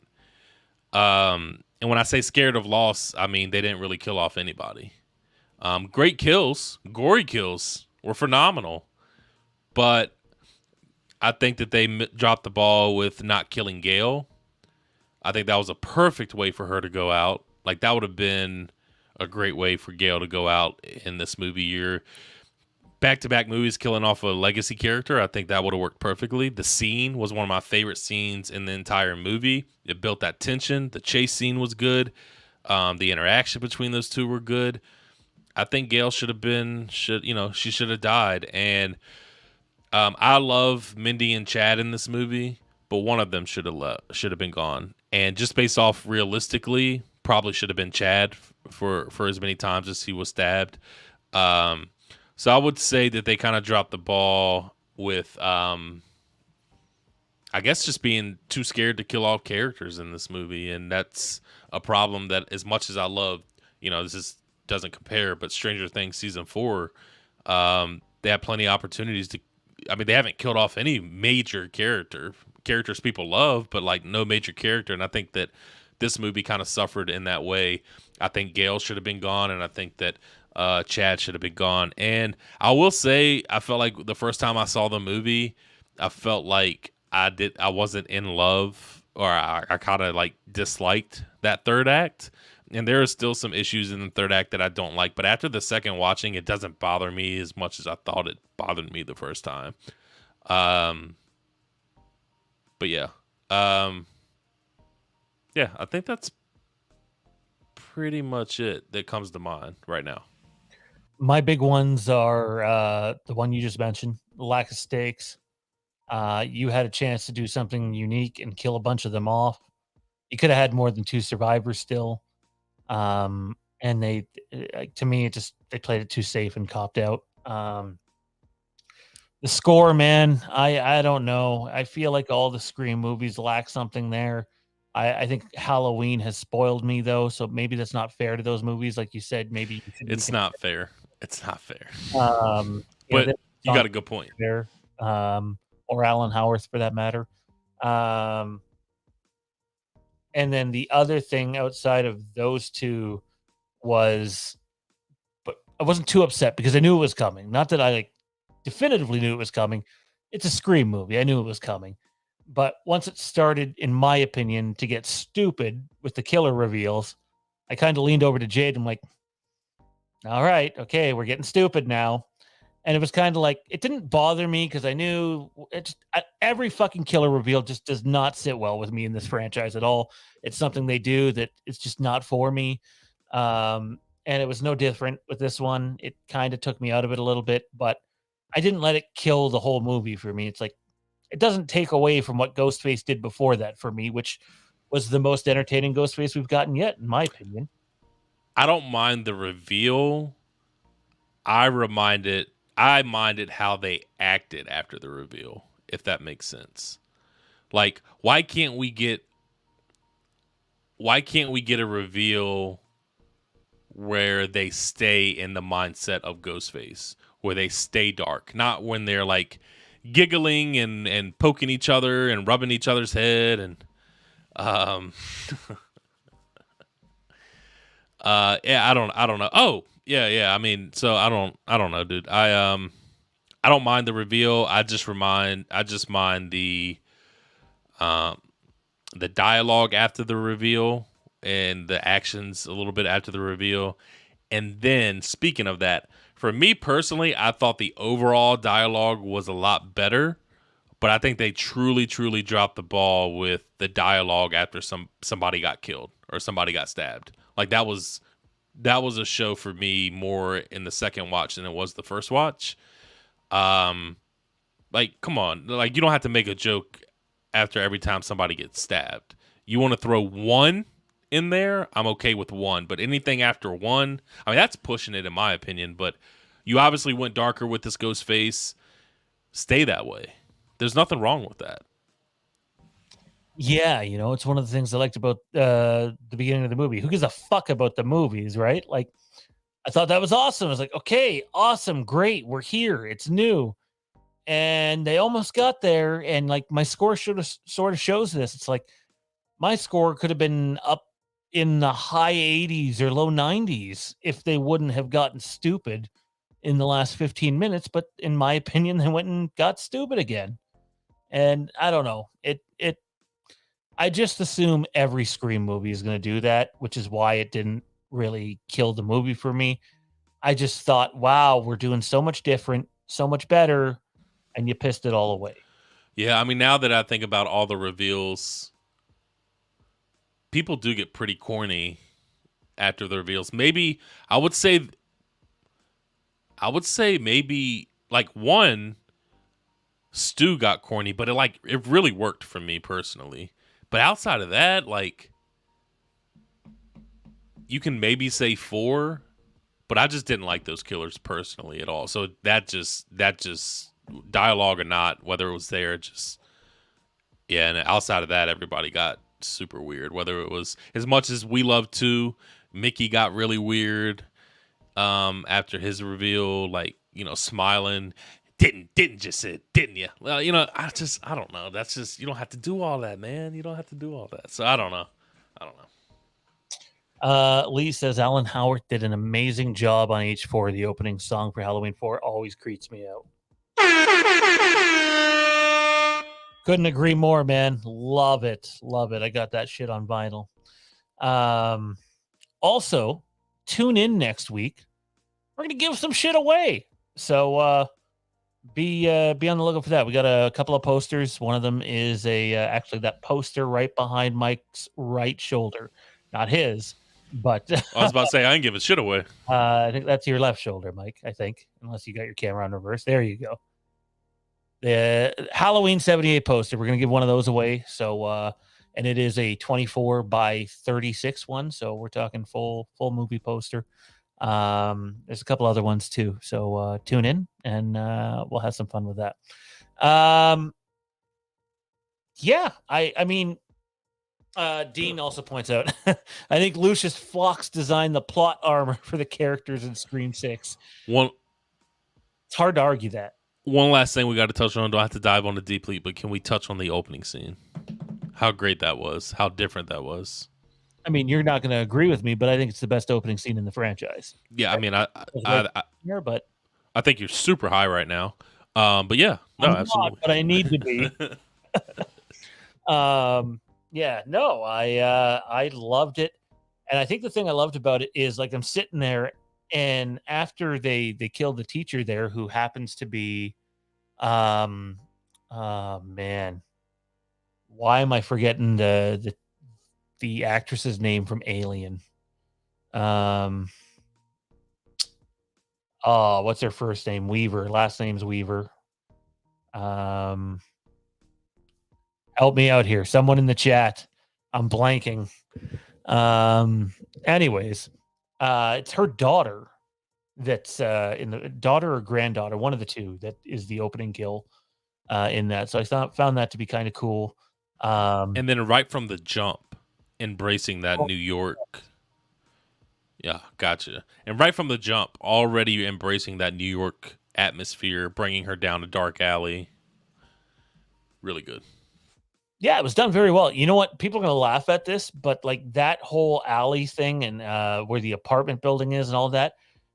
And when I say scared of loss, I mean they didn't really kill off anybody. Great kills, gory kills were phenomenal, but I think that they dropped the ball with not killing Gail. I think that was a perfect way for her to go out. Like that would have been a great way for Gail to go out in this movie. You're back-to-back movies killing off a legacy character. I think that would have worked perfectly. The scene was one of my favorite scenes in the entire movie. It built that tension. The chase scene was good. The interaction between those two were good. I think Gail she should have died. And I love Mindy and Chad in this movie, but one of them should have been gone. And just based off realistically, probably should have been Chad for as many times as he was stabbed. So I would say that they kind of dropped the ball with, I guess, just being too scared to kill off characters in this movie, and that's a problem that, as much as I love, doesn't compare, but Stranger Things season 4, they had plenty of opportunities to I mean, they haven't killed off any major characters people love, but like no major character. And I think that this movie kind of suffered in that way. I think Gail should have been gone, and I think that Chad should have been gone. And I will say, I felt like the first time I saw the movie, I felt like I wasn't in love, or I kind of like disliked that third act. And there are still some issues in the third act that I don't like, but after the second watching, it doesn't bother me as much as I thought it bothered me the first time. Um, but yeah, yeah, I think that's pretty much it that comes to mind right now. My big ones are the one you just mentioned, the lack of stakes. You had a chance to do something unique and kill a bunch of them off. You could have had more than two survivors still. And to me, they played it too safe and copped out. The score, man, I don't know. I feel like all the Scream movies lack something there. I think Halloween has spoiled me though, so maybe that's not fair to those movies. Like you said, maybe you should It's not fair. It's not fair. they're But you got not a good point. fair. Or Alan Howarth for that matter. Um, and then the other thing outside of those two was, but I wasn't too upset because I knew it was coming. Not that I like definitively knew it was coming. It's a Scream movie. I knew it was coming. But once it started, in my opinion, to get stupid with the killer reveals, I kind of leaned over to Jade. I'm like, all right, okay, we're getting stupid now. And it was kind of like, it didn't bother me because I knew every fucking killer reveal just does not sit well with me in this franchise at all. It's something they do that it's just not for me. And it was no different with this one. It kind of took me out of it a little bit, but I didn't let it kill the whole movie for me. It's like, it doesn't take away from what Ghostface did before that for me, which was the most entertaining Ghostface we've gotten yet, in my opinion. I don't mind the reveal. I minded how they acted after the reveal, if that makes sense. Like, why can't we get a reveal where they stay in the mindset of Ghostface, where they stay dark, not when they're like giggling and poking each other and rubbing each other's head and um yeah, I don't know. Oh, yeah. I mean, so I don't know, dude. I don't mind the reveal. I just mind um the dialogue after the reveal and the actions a little bit after the reveal. And then speaking of that, for me personally, I thought the overall dialogue was a lot better, but I think they truly dropped the ball with the dialogue after somebody got killed or somebody got stabbed. Like that was a show for me more in the second watch than it was the first watch. Like come on, like you don't have to make a joke after every time somebody gets stabbed. You want to throw one in there, I'm okay with one, but anything after one, I mean that's pushing it in my opinion, but you obviously went darker with this ghost face. Stay that way. There's nothing wrong with that. Yeah, it's one of the things I liked about the beginning of the movie. Who gives a fuck about the movies, right? Like, I thought that was awesome. I was like, okay, awesome, great, we're here, it's new. And they almost got there, and like my score sort of shows this. It's like my score could have been up in the high 80s or low 90s if they wouldn't have gotten stupid in the last 15 minutes. But in my opinion, they went and got stupid again. And I don't know. I just assume every Scream movie is going to do that, which is why it didn't really kill the movie for me. I just thought, wow, we're doing so much different, so much better, and you pissed it all away. Yeah, I mean, now that I think about all the reveals, people do get pretty corny after the reveals. Maybe I would say maybe like one Stu got corny, but it really worked for me personally. But outside of that, like you can maybe say four, but I just didn't like those killers personally at all. So that just dialogue or not, whether it was there, just yeah. And outside of that, everybody got super weird. Whether it was as much as we love to, Mickey got really weird after his reveal, like smiling. didn't just say it, didn't you? Well, I don't know. That's just, you don't have to do all that, man. You don't have to do all that. So I don't know. Lee says Alan Howard did an amazing job on H4. The opening song for Halloween 4 always creeps me out. Couldn't agree more, man. Love it. Love it. I got that shit on vinyl. Also, tune in next week. We're going to give some shit away. So be on the lookout for that. We got a couple of posters. One of them is actually that poster right behind Mike's right shoulder. Not his. But I was about to say, I ain't giving shit away. I think that's your left shoulder, Mike, I think, unless you got your camera on reverse. There you go. The Halloween 78 poster. We're going to give one of those away. So, and it is a 24 by 36 one. So we're talking full movie poster. There's a couple other ones too. So tune in and we'll have some fun with that. Yeah, I mean, Dean also points out, I think Lucius Fox designed the plot armor for the characters in Scream 6. It's hard to argue that. One last thing we got to touch on. Don't have to dive on it deeply, but can we touch on the opening scene? How great that was. How different that was. I mean, you're not going to agree with me, but I think it's the best opening scene in the franchise. Yeah, I mean, I think you're super high right now. But yeah, no, I'm absolutely. Not, but I need to be. Yeah, no, I loved it, and I think the thing I loved about it is like I'm sitting there, and after they killed the teacher there, who happens to be, oh man, why am I forgetting the actress's name from Alien? What's her first name? Weaver. Last name's Weaver. Help me out here. Someone in the chat. I'm blanking. Anyways, it's her daughter that's in the daughter or granddaughter, one of the two, that is the opening kill in that. So I found that to be kind of cool. And then right from the jump, embracing that New York. Yeah, gotcha. And right from the jump, already embracing that New York atmosphere, bringing her down a dark alley. Really good. Yeah, it was done very well. You know what? People are going to laugh at this, but like that whole alley thing and where the apartment building is and all that,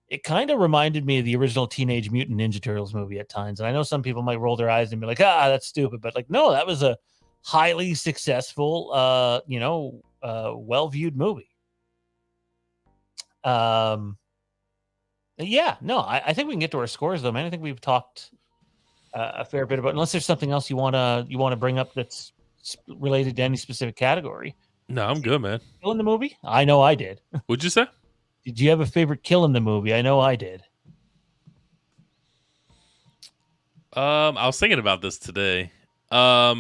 it kind of reminded me of the original Teenage Mutant Ninja Turtles movie at times. And I know some people might roll their eyes and be like, that's stupid. But like, no, that was a highly successful, well-viewed movie. Yeah, no, I think we can get to our scores though, man. I think we've talked a fair bit about, unless there's something else you want to bring up that's related to any specific category. No, I'm good, man. Kill in the movie? I know I did. What'd you say? Did you have a favorite kill in the movie? I know I did. I was thinking about this today. What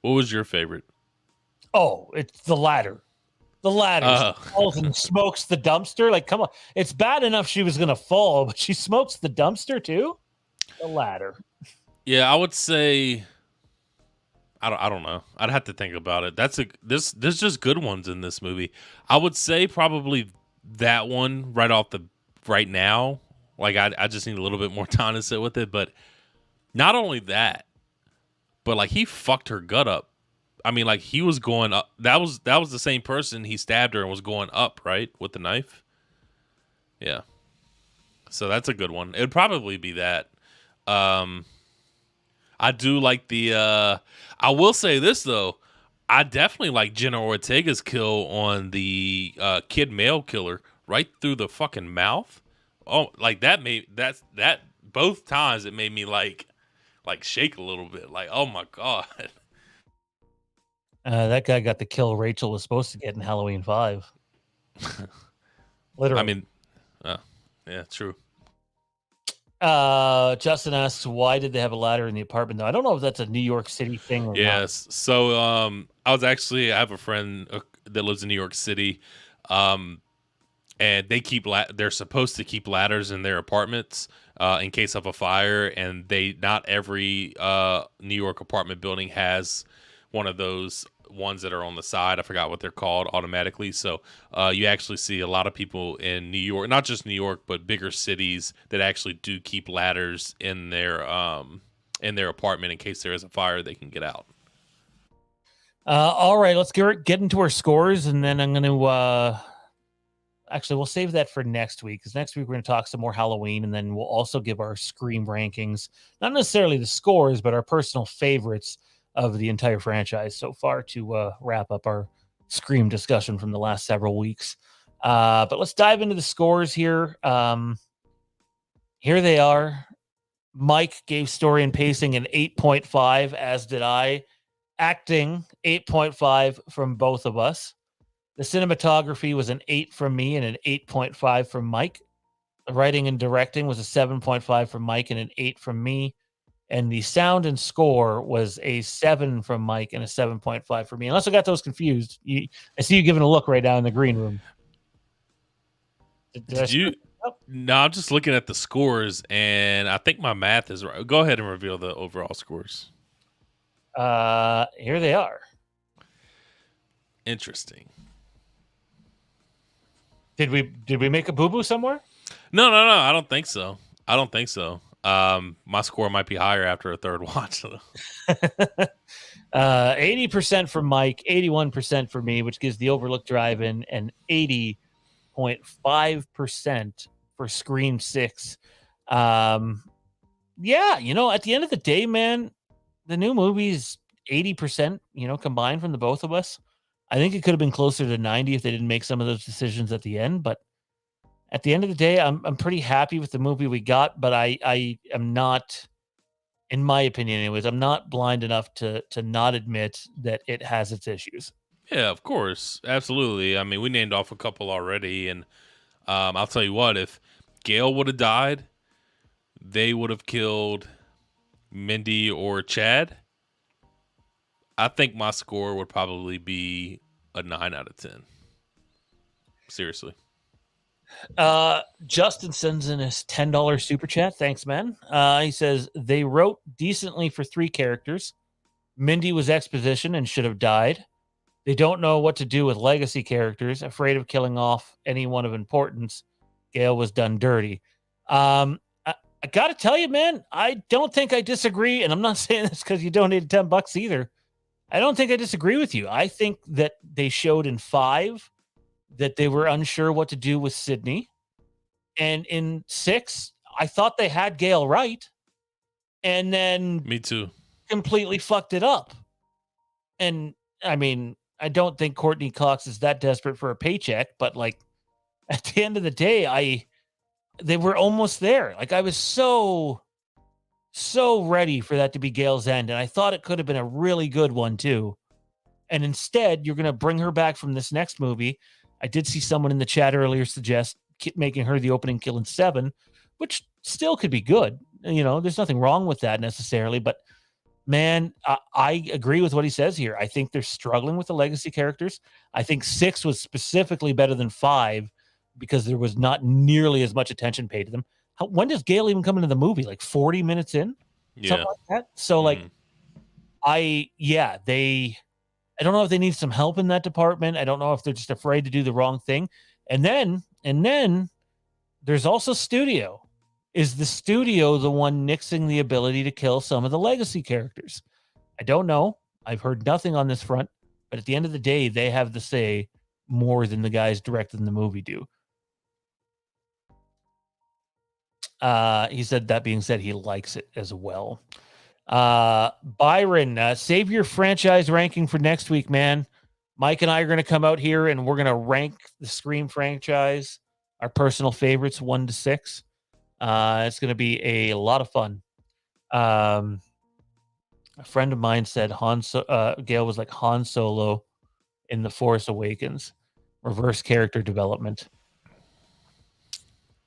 was your favorite? Oh, it's the ladder. The ladder falls and smokes the dumpster. Like, come on. It's bad enough she was going to fall, but she smokes the dumpster too? The ladder. Yeah, I would say... I don't know. I'd have to think about it. There's just good ones in this movie. I would say probably that one right now. Like I just need a little bit more time to sit with it. But not only that, but like he fucked her gut up. I mean, like he was going up. That was the same person he stabbed her and was going up, right, with the knife. Yeah. So that's a good one. It'd probably be that. I do like the I will say this though. I definitely like Jenna Ortega's kill on the kid male killer right through the fucking mouth. Oh, like that both times it made me like shake a little bit. Like, oh my God. That guy got the kill Rachel was supposed to get in Halloween 5. Literally. I mean, yeah, true. Justin asks, why did they have a ladder in the apartment? Though I don't know if that's a New York City thing or yes. Not. So I have a friend that lives in New York City, and they they're supposed to keep ladders in their apartments in case of a fire, and not every New York apartment building has one of those ones that are on the side. I forgot what they're called automatically. So you actually see a lot of people in New York, not just New York, but bigger cities that actually do keep ladders in their apartment in case there is a fire, they can get out. All right, let's get into our scores, and then I'm going to actually we'll save that for next week, because next week we're going to talk some more Halloween, and then we'll also give our Scream rankings, not necessarily the scores, but our personal favorites of the entire franchise so far to wrap up our Scream discussion from the last several weeks. But let's dive into the scores here. Here they are. Mike gave story and pacing an 8.5, as did I. Acting, 8.5 from both of us. The cinematography was an 8 from me and an 8.5 from Mike. The writing and directing was a 7.5 from Mike and an 8 from me. And the sound and score was a 7 from Mike and a 7.5 for me. Unless I got those confused. I see you giving a look right now in the green room. Did you? No, I'm just looking at the scores, and I think my math is right. Go ahead and reveal the overall scores. Here they are. Interesting. Did we make a boo-boo somewhere? No. I don't think so. My score might be higher after a third watch. 80% for Mike, 81% for me, which gives the Overlook Drive-In an 80.5% for Scream 6. Yeah, at the end of the day, man, the new movie's 80%, combined from the both of us. I think it could have been closer to 90 if they didn't make some of those decisions at the end. But at the end of the day, I'm pretty happy with the movie we got. But I am not, in my opinion, anyways, I'm not blind enough to not admit that it has its issues. Yeah, of course, absolutely. I mean, we named off a couple already, and I'll tell you what: if Gail would have died, they would have killed Mindy or Chad. I think my score would probably be a 9 out of 10. Seriously. Justin sends in his $10 super chat. Thanks, man. He says they wrote decently for 3 characters. Mindy was exposition and should have died. They don't know what to do with legacy characters, afraid of killing off anyone of importance. Gail was done dirty. I got to tell you, man, I don't think I disagree. And I'm not saying this because you donated $10 either. I don't think I disagree with you. I think that they showed in 5 that they were unsure what to do with Sydney. And in 6, I thought they had Gail right. And then me too, completely fucked it up. And I mean, I don't think Courtney Cox is that desperate for a paycheck, but like at the end of the day, they were almost there. Like I was so ready for that to be Gail's end. And I thought it could have been a really good one too. And instead, you're going to bring her back from this next movie. I did see someone in the chat earlier suggest making her the opening kill in 7, which still could be good. There's nothing wrong with that necessarily. But man, I agree with what he says here. I think they're struggling with the legacy characters. I think 6 was specifically better than 5 because there was not nearly as much attention paid to them. When does Gail even come into the movie? Like 40 minutes in? Yeah. Something like that? So I don't know if they need some help in that department. I don't know if they're just afraid to do the wrong thing. And then there's also studio. Is the studio the one nixing the ability to kill some of the legacy characters? I don't know. I've heard nothing on this front. But at the end of the day, they have the say more than the guys directing the movie do. He said, that being said, he likes it as well. Byron, save your franchise ranking for next week, man. Mike and I are going to come out here and we're going to rank the Scream franchise, our personal favorites, 1 to 6. It's going to be a lot of fun. A friend of mine said Gail was like Han Solo in The Force Awakens, reverse character development.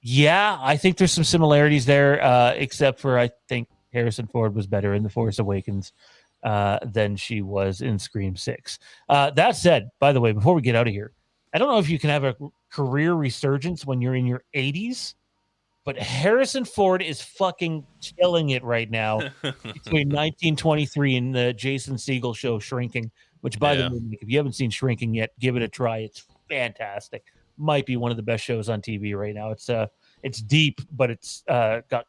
Yeah, I think there's some similarities there, except for I think Harrison Ford was better in The Force Awakens than she was in Scream 6. That said, by the way, before we get out of here, I don't know if you can have a career resurgence when you're in your 80s but Harrison Ford is fucking killing it right now between 1923 and the Jason Segel show Shrinking, which, by the Yeah. way, if you haven't seen Shrinking yet, give it a try. It's fantastic. Might be one of the best shows on TV right now. It's deep, but it's got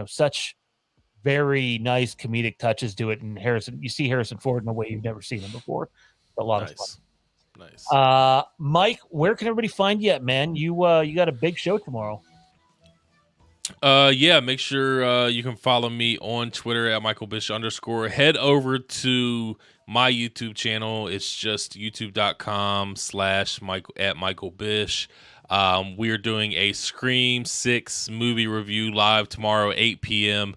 such very nice comedic touches to it. And you see Harrison Ford in a way you've never seen him before. A lot of fun. Nice. Mike, where can everybody find you at, man? You got a big show tomorrow. Yeah, make sure you can follow me on Twitter at @MichaelBish_. Head over to my YouTube channel. It's just youtube.com/Michael@MichaelBish. We are doing a Scream 6 movie review live tomorrow, 8 p.m.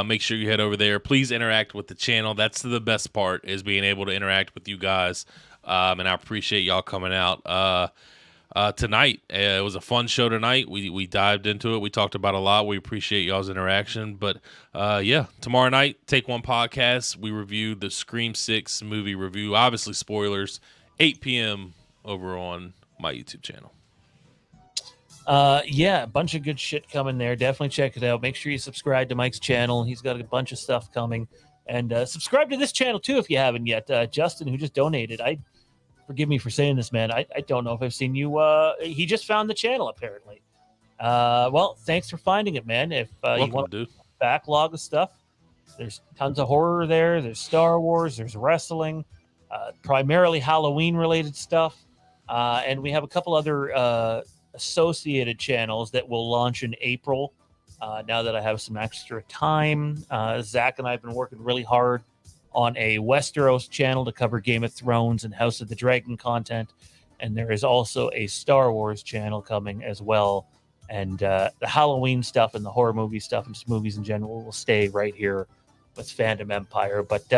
Make sure you head over there. Please interact with the channel. That's the best part, is being able to interact with you guys. And I appreciate y'all coming out tonight. It was a fun show tonight. We dived into it. We talked about a lot. We appreciate y'all's interaction. But yeah, tomorrow night, Take One Podcast, we reviewed the Scream 6 movie review. Obviously, spoilers. 8 p.m. over on my YouTube channel. Yeah, a bunch of good shit coming there. Definitely check it out. Make sure you subscribe to Mike's channel. He's got a bunch of stuff coming. And subscribe to this channel, too, if you haven't yet. Justin, who just donated, forgive me for saying this, man. I don't know if I've seen you. He just found the channel, apparently. Well, thanks for finding it, man. If you want a backlog of stuff, there's tons of horror there. There's Star Wars. There's wrestling, primarily Halloween-related stuff. And we have a couple other associated channels that will launch in April. Now that I have some extra time, Zach and I have been working really hard on a Westeros channel to cover Game of Thrones and House of the Dragon content. And there is also a Star Wars channel coming as well. And the Halloween stuff and the horror movie stuff and just movies in general will stay right here with Fandom Empire. But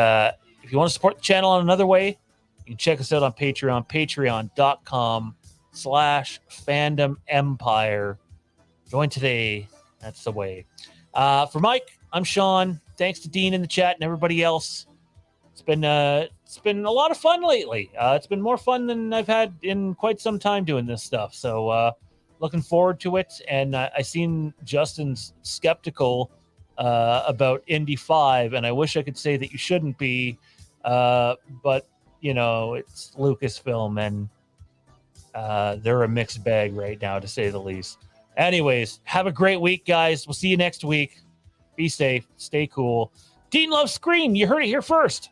if you want to support the channel in another way, you can check us out on Patreon, patreon.com/Fandom Empire. Join today. That's the way. For Mike, I'm Shawn. Thanks to Dean in the chat and everybody else. It's been a lot of fun lately. It's been more fun than I've had in quite some time doing this stuff. So looking forward to it. And I seen Justin's skeptical about Indy 5, and I wish I could say that you shouldn't be. But, it's Lucasfilm, and they're a mixed bag right now, to say the least. Anyways, have a great week, guys. We'll see you next week. Be safe. Stay cool. Dean loves Scream. You heard it here first.